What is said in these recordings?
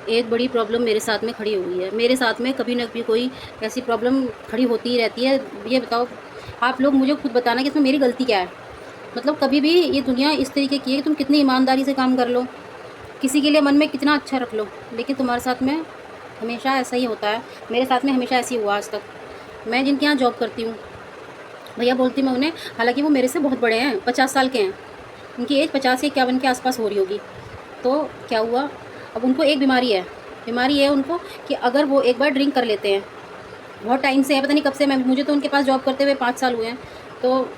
एक बड़ी प्रॉब्लम मेरे साथ में खड़ी हुई है। मेरे साथ में कभी न कभी कोई ऐसी प्रॉब्लम खड़ी होती ही रहती है। ये बताओ, आप लोग मुझे खुद बताना कि इसमें मेरी गलती क्या है? मतलब कभी भी ये दुनिया इस तरीके की है कि तुम कितनी ईमानदारी से काम कर लो, किसी के लिए मन में कितना अच्छा रख लो, लेकिन तुम्हारे साथ में हमेशा ऐसा ही होता है। मेरे साथ में हमेशा ऐसे ही हुआ आज तक। मैं जिनके यहाँ जॉब करती हूँ, भैया बोलती मैं उन्हें, हालाँकि वो मेरे से बहुत बड़े हैं, 50 साल के हैं। उनकी एज 50 या 51 के आस-पास हो रही होगी। तो क्या हुआ, अब उनको एक बीमारी है उनको कि अगर वो एक बार ड्रिंक कर लेते हैं, बहुत टाइम से है, पता नहीं कब से, मैं मुझे तो उनके पास जॉब करते हुए 5 साल हुए हैं। तो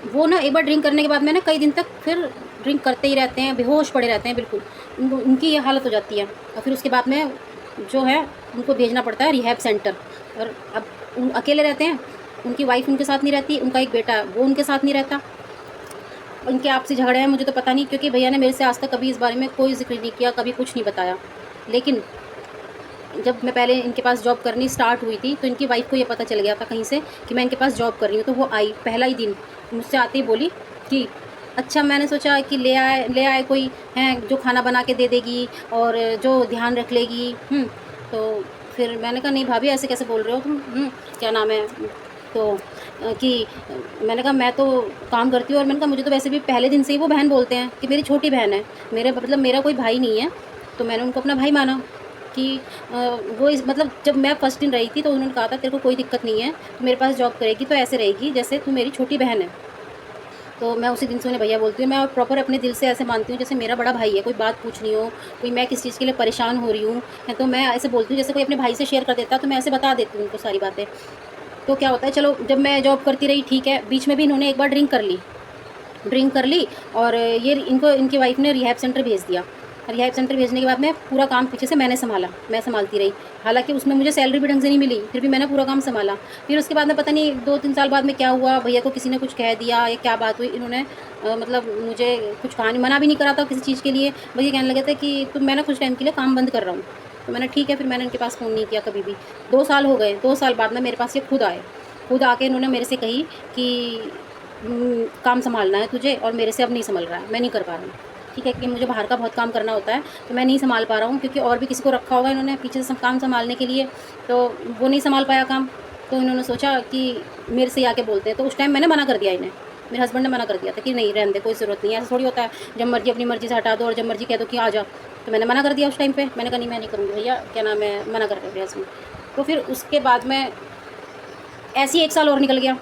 वो ना एक बार ड्रिंक करने के बाद में ना कई दिन तक फिर ड्रिंक करते ही रहते हैं, बेहोश पड़े रहते हैं बिल्कुल। उनकी ये हालत हो जाती है और फिर उसके बाद में जो है उनको भेजना पड़ता है रिहैब सेंटर। और अब अकेले रहते हैं, उनकी वाइफ़ उनके साथ नहीं रहती, उनका एक बेटा है वो उनके साथ नहीं रहता। उनके आपसी झगड़े हैं, मुझे तो पता नहीं, क्योंकि भैया ने मेरे से आज तक कभी इस बारे में कोई ज़िक्र नहीं किया, कभी कुछ नहीं बताया। लेकिन जब मैं पहले इनके पास जॉब करनी स्टार्ट हुई थी, तो इनकी वाइफ़ को ये पता चल गया था कहीं से कि मैं इनके पास जॉब कर रही हूँ। तो वो आई, पहला ही दिन मुझसे आते ही बोली कि अच्छा, मैंने सोचा कि ले आए कोई हैं जो खाना बना के दे देगी और जो ध्यान रख लेगी। तो फिर मैंने कहा नहीं भाभी, ऐसे कैसे बोल रहे हो तुम? क्या नाम है, तो मैंने कहा मैं तो काम करती हूँ, और मैंने कहा मुझे तो वैसे भी पहले दिन से ही वो बहन बोलते हैं कि मेरी छोटी बहन है, मेरे मतलब मेरा कोई भाई नहीं है। तो मैंने उनको अपना भाई माना कि वो इस मतलब जब मैं फर्स्ट दिन रही थी तो उन्होंने कहा था तेरे को कोई दिक्कत नहीं है, तू मेरे पास जॉब करेगी तो ऐसे रहेगी जैसे तू मेरी छोटी बहन है। तो मैं उसी दिन से उन्हें भैया बोलती हूँ। मैं प्रॉपर अपने दिल से ऐसे मानती हूँ जैसे मेरा बड़ा भाई है, कोई बात पूछनी हो, कोई मैं किसी चीज़ के लिए परेशान हो रही हूँ, तो मैं ऐसे बोलती हूँ जैसे कोई अपने भाई से शेयर कर देता, तो मैं ऐसे बता देती हूँ उनको सारी बातें। तो क्या होता है, चलो जब मैं जॉब करती रही ठीक है, बीच में भी इन्होंने एक बार ड्रिंक कर ली और ये इनको इनकी वाइफ़ ने रिहैब सेंटर भेज दिया। रिहैब सेंटर भेजने के बाद में पूरा काम पीछे से मैंने सँभाला, मैं सँभालती रही। हालाँकि उसमें मुझे सैलरी भी ढंग से नहीं मिली, फिर भी मैंने पूरा काम सँभाला। फिर उसके बाद में पता नहीं 2-3 साल बाद में क्या हुआ, भैया को किसी ने कुछ कह दिया या क्या बात हुई, इन्होंने मतलब मुझे कुछ कहा नहीं, मना भी नहीं करा था किसी चीज़ के लिए। भैया कहने लगे थे कि तुम, मैं ना कुछ टाइम के लिए काम बंद कर रहा हूँ। तो मैंने ठीक है, फिर मैंने उनके पास फ़ोन नहीं किया कभी भी। 2 साल हो गए, 2 साल बाद में मेरे पास ये खुद आए। खुद आके इन्होंने मेरे से कही कि काम सँभालना है तुझे और मेरे से अब नहीं सँभल रहा है, मैं नहीं कर पा रहा हूँ। ठीक है, कि मुझे बाहर का बहुत काम करना होता है, तो मैं नहीं सँभाल पा रहा हूँ, क्योंकि और भी किसी को रखा होगा इन्होंने पीछे से सब काम सँभालने के लिए, तो वो नहीं सँभाल पाया काम। तो इन्होंने सोचा कि मेरे से ही आके बोलते हैं, तो उस टाइम मैंने मना कर दिया इन्हें। मेरे हस्बैंड ने मना कर दिया था कि नहीं रहने दे, कोई ज़रूरत नहीं है, ऐसा थोड़ी होता है, जब मर्ज़ी अपनी मर्ज़ी से हटा दो और जब मर्ज़ी कह दो कि आ जा। तो मैंने मना कर दिया उस टाइम पे, मैंने कहा नहीं मैं नहीं करूँगी भैया, क्या नाम है, मना कर रहे मेरे हस्बैंड। तो फिर उसके बाद में ऐसे ही 1 साल और निकल गया।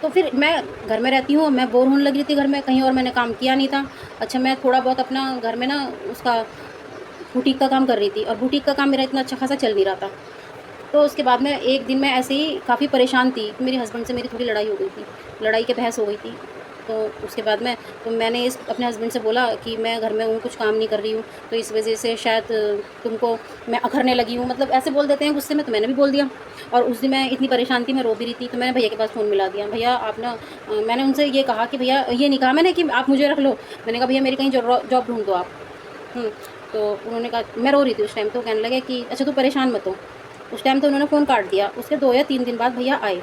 तो फिर मैं घर में रहती हूँ, मैं बोर होने लगी थी घर में, कहीं और मैंने काम किया नहीं था। अच्छा, मैं थोड़ा बहुत अपना घर में ना उसका बुटीक का काम कर रही थी, और बुटीक का काम मेरा इतना अच्छा खासा चल नहीं रहा था। तो उसके बाद में एक दिन मैं ऐसे ही काफ़ी परेशान थी, मेरे हस्बैंड से मेरी थोड़ी लड़ाई हो गई थी, लड़ाई के बहस हो गई थी। तो उसके बाद में तो मैंने इस अपने हस्बैंड से बोला कि मैं घर में हूँ, कुछ काम नहीं कर रही हूँ, तो इस वज़ह से शायद तुमको मैं अखरने लगी हूँ, मतलब ऐसे बोल देते हैं गुस्से में, तो मैंने भी बोल दिया। और उस दिन मैं इतनी परेशान थी, मैं रो भी रही थी, तो मैंने भैया के पास फ़ोन मिला दिया। भैया आप ना मैंने उनसे ये कहा कि भैया, ये नहीं कहा मैंने कि आप मुझे रख लो, मैंने कहा भैया मेरी कहीं जॉब ढूँढ दो आप। हुँ, तो उन्होंने कहा, मैं रो रही थी उस टाइम, तो कहने लगे कि अच्छा तू परेशान मत हो। उस टाइम तो उन्होंने फ़ोन काट दिया। उसके 2 या 3 दिन बाद भैया आए।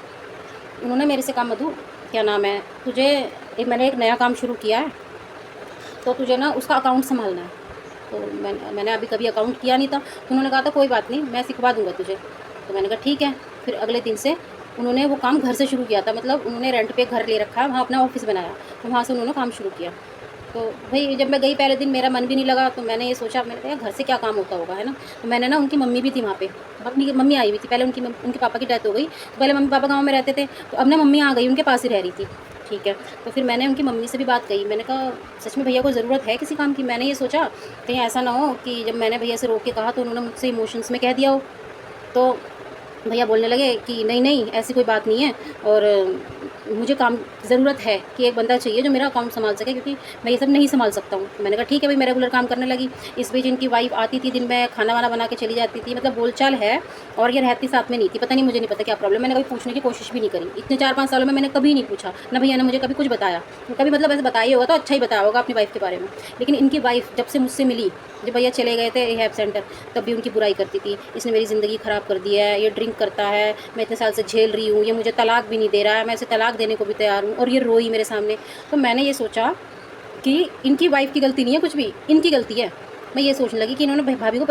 उन्होंने मेरे से कहा मधु, क्या नाम है, तुझे मैंने एक नया काम शुरू किया है, तो तुझे ना उसका अकाउंट सँभालना है। तो मैंने अभी कभी अकाउंट किया नहीं था, तो उन्होंने कहा था कोई बात नहीं, मैं सिखा दूँगा तुझे। तो मैंने कहा ठीक है। फिर अगले दिन से उन्होंने वो काम घर से शुरू किया था, मतलब उन्होंने रेंट पे घर ले रखा है, वहाँ अपना ऑफ़िस बनाया, तो वहाँ से उन्होंने काम शुरू किया। तो भई जब मैं गई पहले दिन, मेरा मन भी नहीं लगा, तो मैंने ये सोचा, मैंने कहा यार घर से क्या काम होता होगा, है ना? तो मैंने ना, उनकी मम्मी भी थी वहाँ पे, अपनी मम्मी आई हुई थी, पहले उनके पापा की डेथ हो गई, तो पहले मम्मी-पापा गाँव में रहते थे, तो अब ना मम्मी आ गई, उनके पास ही रह रही थी, ठीक है। तो फिर मैंने उनकी मम्मी से भी बात कही, मैंने कहा सच में भैया को ज़रूरत है किसी काम की? मैंने ये सोचा कहीं ऐसा ना हो कि जब मैंने भैया से रोक के कहा तो उन्होंने मुझसे इमोशंस में कह दिया हो। तो भैया बोलने लगे कि नहीं, नहीं ऐसी कोई बात नहीं है, और मुझे काम ज़रूरत है कि एक बंदा चाहिए जो मेरा अकाउंट सँभाल सके, क्योंकि मैं ये सब नहीं सँभाल सकता हूँ। तो मैंने कहा ठीक है भाई, मैं रेगुलर काम करने लगी। इस बीच इनकी वाइफ़ आती थी, दिन में खाना-वाना बना के चली जाती थी, मतलब बोलचाल है, और ये रहती साथ में नहीं थी। पता नहीं, मुझे नहीं पता क्या प्रॉब्लम, मैंने कभी पूछने की कोशिश भी नहीं करी। इतने 4-5 सालों में मैंने कभी नहीं पूछा, ना भैया ने मुझे कभी कुछ बताया। कभी मतलब ऐसे बताया ही होगा तो अच्छा ही बताया होगा अपनी वाइफ़ के बारे में। लेकिन इनकी वाइफ़ जब से मुझसे मिली, जब भैया चले गए थे रिहैब सेंटर, तब भी उनकी बुराई करती थी। इसने मेरी ज़िंदगी ख़राब कर दी है, ये ड्रिंक करता है, मैं इतने साल से झेल रही हूँ, ये मुझे तलाक भी नहीं दे रहा है, मैं इसे तलाक देने को भी तैयार हूँ, और ये रोई मेरे सामने। तो मैंने ये सोचा कि इनकी वाइफ़ की गलती नहीं है कुछ भी, इनकी गलती है। मैं ये सोचने लगी कि इन्होंने भाभी को